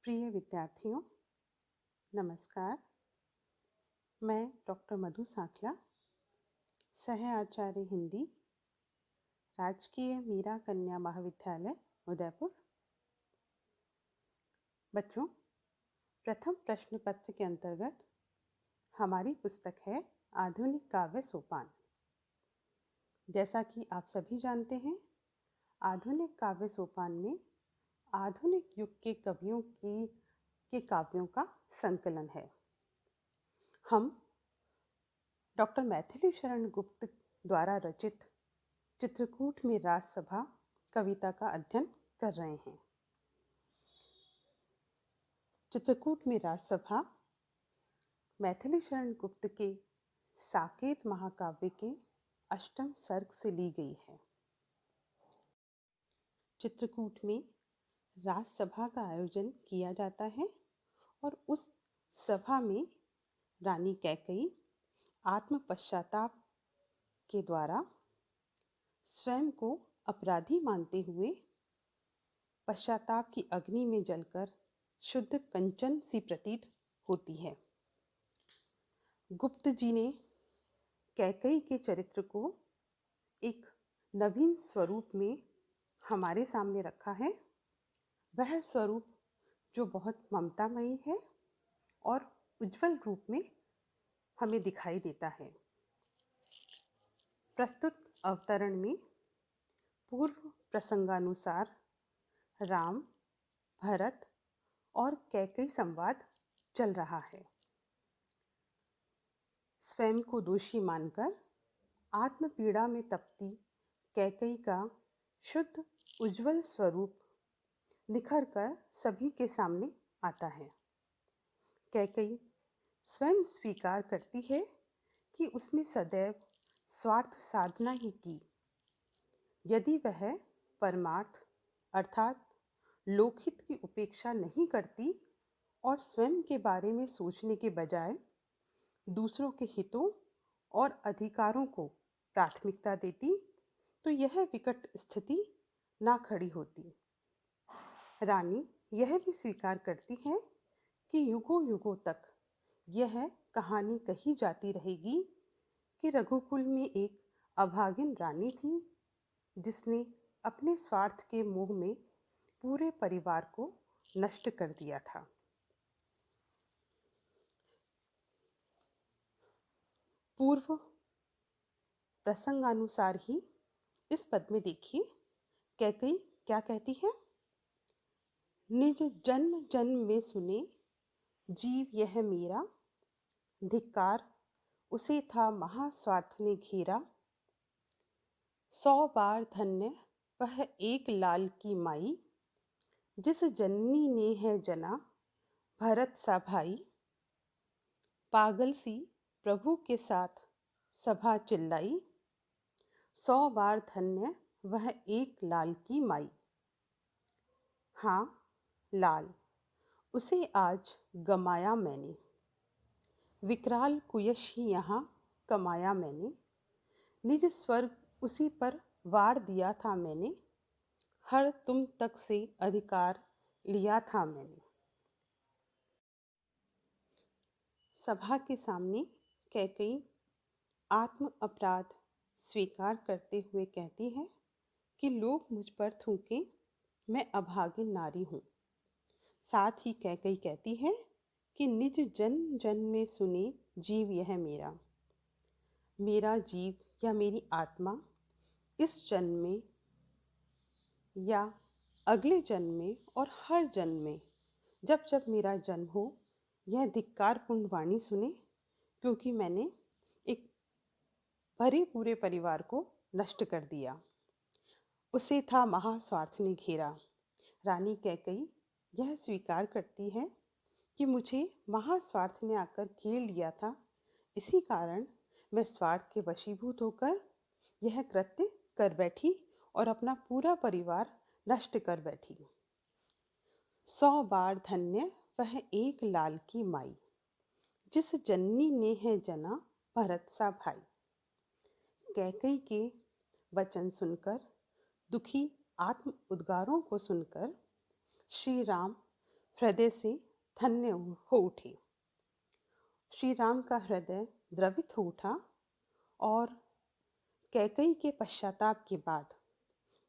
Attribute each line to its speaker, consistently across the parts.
Speaker 1: प्रिय विद्यार्थियों, नमस्कार। मैं डॉक्टर मधु साखला, सह आचार्य हिंदी, राजकीय मीरा कन्या महाविद्यालय उदयपुर। बच्चों, प्रथम प्रश्न पत्र के अंतर्गत हमारी पुस्तक है आधुनिक काव्य सोपान। जैसा कि आप सभी जानते हैं, आधुनिक काव्य सोपान में आधुनिक युग के कवियों के काव्यों का संकलन है। हम डॉक्टर मैथिली शरण गुप्त द्वारा रचित चित्रकूट में राजसभा कविता का अध्ययन कर रहे हैं। चित्रकूट में राजसभा मैथिली शरण गुप्त के साकेत महाकाव्य के अष्टम सर्ग से ली गई है। चित्रकूट में राजसभा का आयोजन किया जाता है और उस सभा में रानी कैकेयी आत्म पश्चाताप के द्वारा स्वयं को अपराधी मानते हुए पश्चाताप की अग्नि में जलकर शुद्ध कंचन सी प्रतीत होती है। गुप्त जी ने कैकेयी के चरित्र को एक नवीन स्वरूप में हमारे सामने रखा है। वह स्वरूप जो बहुत ममतामयी है और उज्जवल रूप में हमें दिखाई देता है। प्रस्तुत अवतरण में पूर्व प्रसंगानुसार राम, भरत और कैकेयी संवाद चल रहा है। स्वयं को दोषी मानकर आत्म पीड़ा में तपती कैकेयी का शुद्ध उज्जवल स्वरूप निखर कर सभी के सामने आता है। कैकेयी स्वयं स्वीकार करती है कि उसने सदैव स्वार्थ साधना ही की। यदि वह परमार्थ अर्थात लोकहित की उपेक्षा नहीं करती और स्वयं के बारे में सोचने के बजाय दूसरों के हितों और अधिकारों को प्राथमिकता देती, तो यह विकट स्थिति ना खड़ी होती। रानी यह भी स्वीकार करती है कि युगों युगों तक यह कहानी कही जाती रहेगी कि रघुकुल में एक अभागिन रानी थी जिसने अपने स्वार्थ के मोह में पूरे परिवार को नष्ट कर दिया था। पूर्व प्रसंगानुसार ही इस पद में देखिए कैकेयी क्या कहती है। निज जन्म जन्म में सुने जीव यह मेरा, धिक्कार उसे था महास्वार्थ ने घेरा। 100 बार धन्य वह एक लाल की माई, जिस जननी ने है जना भरत सा भाई। पागल सी प्रभु के साथ सभा चिल्लाई, 100 बार धन्य वह एक लाल की माई। हाँ, लाल उसे आज गमाया मैंने, विकराल कुयश ही यहाँ कमाया मैंने। निज स्वर्ग उसी पर वार दिया था मैंने, हर तुम तक से अधिकार लिया था मैंने। सभा के सामने कैकेयी आत्म अपराध स्वीकार करते हुए कहती है कि लोग मुझ पर थूकें, मैं अभागिन नारी हूँ। साथ ही कैकेयी कहती है कि निज जन्म जन्म में सुने जीव यह मेरा, मेरा जीव या मेरी आत्मा इस जन्म में या अगले जन्म में और हर जन्म में जब जब मेरा जन्म हो यह धिक्कारपूर्ण वाणी सुने, क्योंकि मैंने एक भरे पूरे परिवार को नष्ट कर दिया। उसे था महास्वार्थ ने घेरा। रानी कैकेयी यह स्वीकार करती है कि मुझे महास्वार्थ ने आकर घेर लिया था, इसी कारण मैं स्वार्थ के वशीभूत होकर यह कृत्य कर बैठी और अपना पूरा परिवार नष्ट कर बैठी। 100 बार धन्य वह एक लाल की माई, जिस जननी ने है जना भरत सा भाई। कैकेयी के वचन सुनकर, दुखी आत्म उद्गारों को सुनकर श्री राम हृदय से धन्य हो उठे। श्री राम का हृदय द्रवित हो उठा और कैकई के पश्चाताप के बाद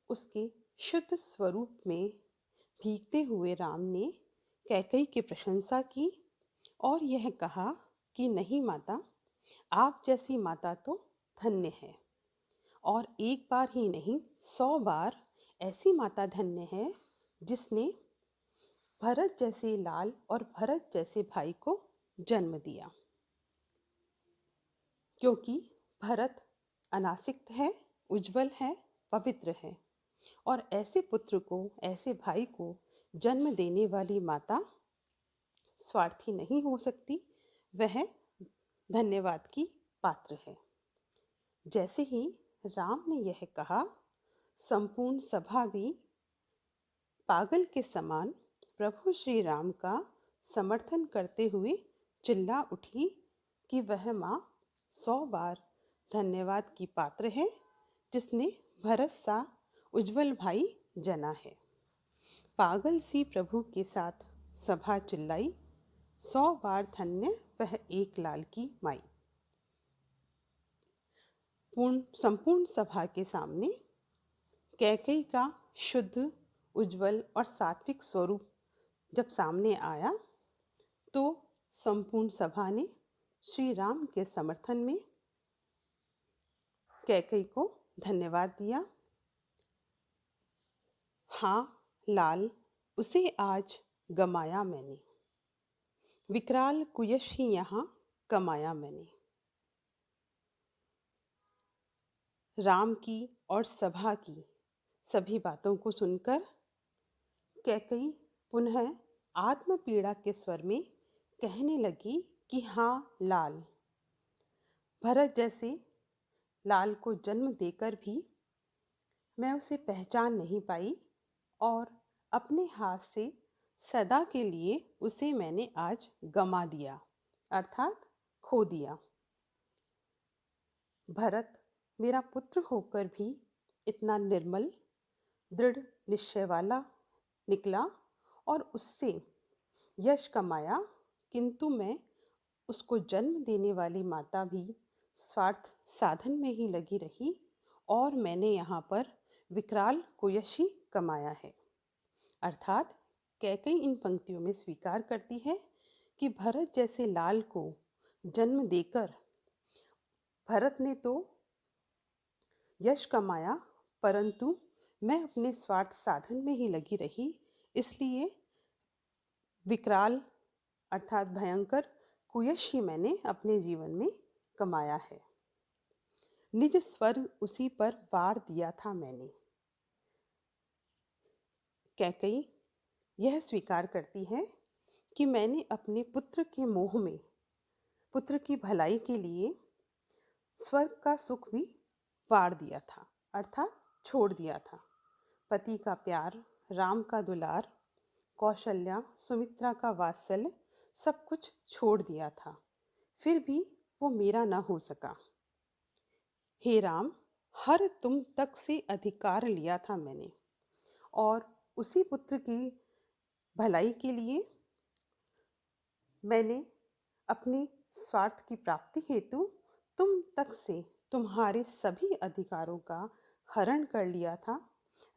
Speaker 1: उसके शुद्ध स्वरूप में भीगते हुए राम ने कैकई की प्रशंसा की और यह कहा कि नहीं माता, आप जैसी माता तो धन्य है, और एक बार ही नहीं 100 बार ऐसी माता धन्य है जिसने भरत जैसे लाल और भरत जैसे भाई को जन्म दिया। क्योंकि भरत अनासक्त है, उज्जवल है, पवित्र है, और ऐसे पुत्र को, ऐसे भाई को जन्म देने वाली माता स्वार्थी नहीं हो सकती, वह धन्यवाद की पात्र है। जैसे ही राम ने यह कहा, संपूर्ण सभा भी पागल के समान प्रभु श्री राम का समर्थन करते हुए चिल्ला उठी कि वह माँ 100 बार धन्यवाद की पात्र है जिसने भरत सा उज्जवल भाई जना है। पागल सी प्रभु के साथ सभा चिल्लाई, 100 बार धन्य वह एक लाल की माई। संपूर्ण सभा के सामने कैकई का शुद्ध, उज्जवल और सात्विक स्वरूप जब सामने आया तो संपूर्ण सभा ने श्री राम के समर्थन में कैकई को धन्यवाद दिया। हाँ लाल, उसे आज गमाया मैंने, विकराल कुयश ही यहाँ कमाया मैंने। राम की और सभा की सभी बातों को सुनकर कैकई पुनः आत्मपीड़ा के स्वर में कहने लगी कि हाँ लाल, भरत जैसे लाल को जन्म देकर भी मैं उसे पहचान नहीं पाई और अपने हाथ से सदा के लिए उसे मैंने आज गमा दिया, अर्थात खो दिया। भरत मेरा पुत्र होकर भी इतना निर्मल, दृढ़ निश्चय वाला निकला और उससे यश कमाया, किंतु मैं उसको जन्म देने वाली माता भी स्वार्थ साधन में ही लगी रही और मैंने यहाँ पर विकराल कुयश ही कमाया है। अर्थात कैकई इन पंक्तियों में स्वीकार करती है कि भरत जैसे लाल को जन्म देकर भरत ने तो यश कमाया, परंतु मैं अपने स्वार्थ साधन में ही लगी रही, इसलिए विकराल अर्थात भयंकर कुयश ही मैंने अपने जीवन में कमाया है। निज स्वर्ग उसी पर वार दिया था मैंने। कैकई यह स्वीकार करती है कि मैंने अपने पुत्र के मोह में, पुत्र की भलाई के लिए स्वर्ग का सुख भी वार दिया था, अर्थात छोड़ दिया था। पति का प्यार, राम का दुलार, कौशल्या, सुमित्रा का वात्सल्य सब कुछ छोड़ दिया था, फिर भी वो मेरा न हो सका। हे राम, हर तुम तक से अधिकार लिया था मैंने और उसी पुत्र की भलाई के लिए मैंने अपने स्वार्थ की प्राप्ति हेतु तुम तक से तुम्हारे सभी अधिकारों का हरण कर लिया था,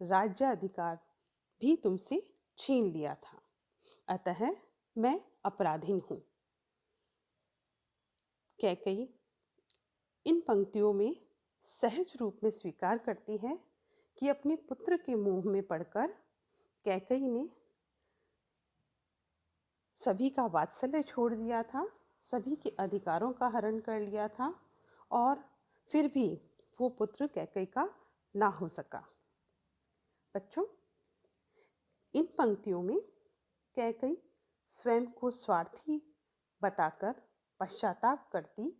Speaker 1: राज्य अधिकार भी तुमसे छीन लिया था, अतः मैं अपराधीन हूँ। कैकई इन पंक्तियों में सहज रूप में स्वीकार करती है कि अपने पुत्र के मोह में पड़कर कैकई ने सभी का वात्सल्य छोड़ दिया था, सभी के अधिकारों का हरण कर लिया था और फिर भी वो पुत्र कैकई का ना हो सका। बच्चों, इन पंक्तियों में कैकई स्वयं को स्वार्थी बताकर पश्चाताप करती,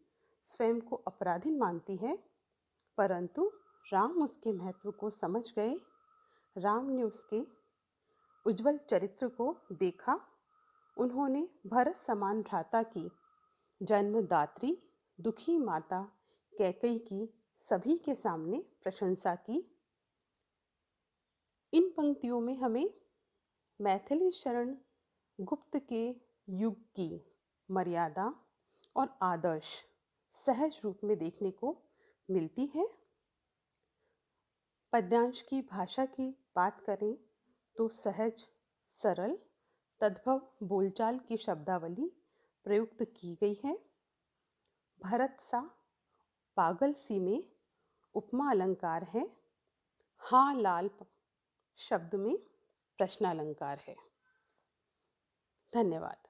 Speaker 1: स्वयं को अपराधी मानती है, परंतु राम उसके महत्व को समझ गए। राम ने उसके उज्जवल चरित्र को देखा। उन्होंने भरत समान भ्राता की जन्मदात्री दुखी माता कैकई की सभी के सामने प्रशंसा की। इन पंक्तियों में हमें मैथिली शरण गुप्त के युग की मर्यादा और आदर्श सहज रूप में देखने को मिलती है। पद्यांश की भाषा की बात करें तो सहज, सरल, तद्भव बोलचाल की शब्दावली प्रयुक्त की गई है। भरत सा, पागल सी में उपमा अलंकार है। हाँ लाल शब्द में प्रश्नालंकार है। धन्यवाद।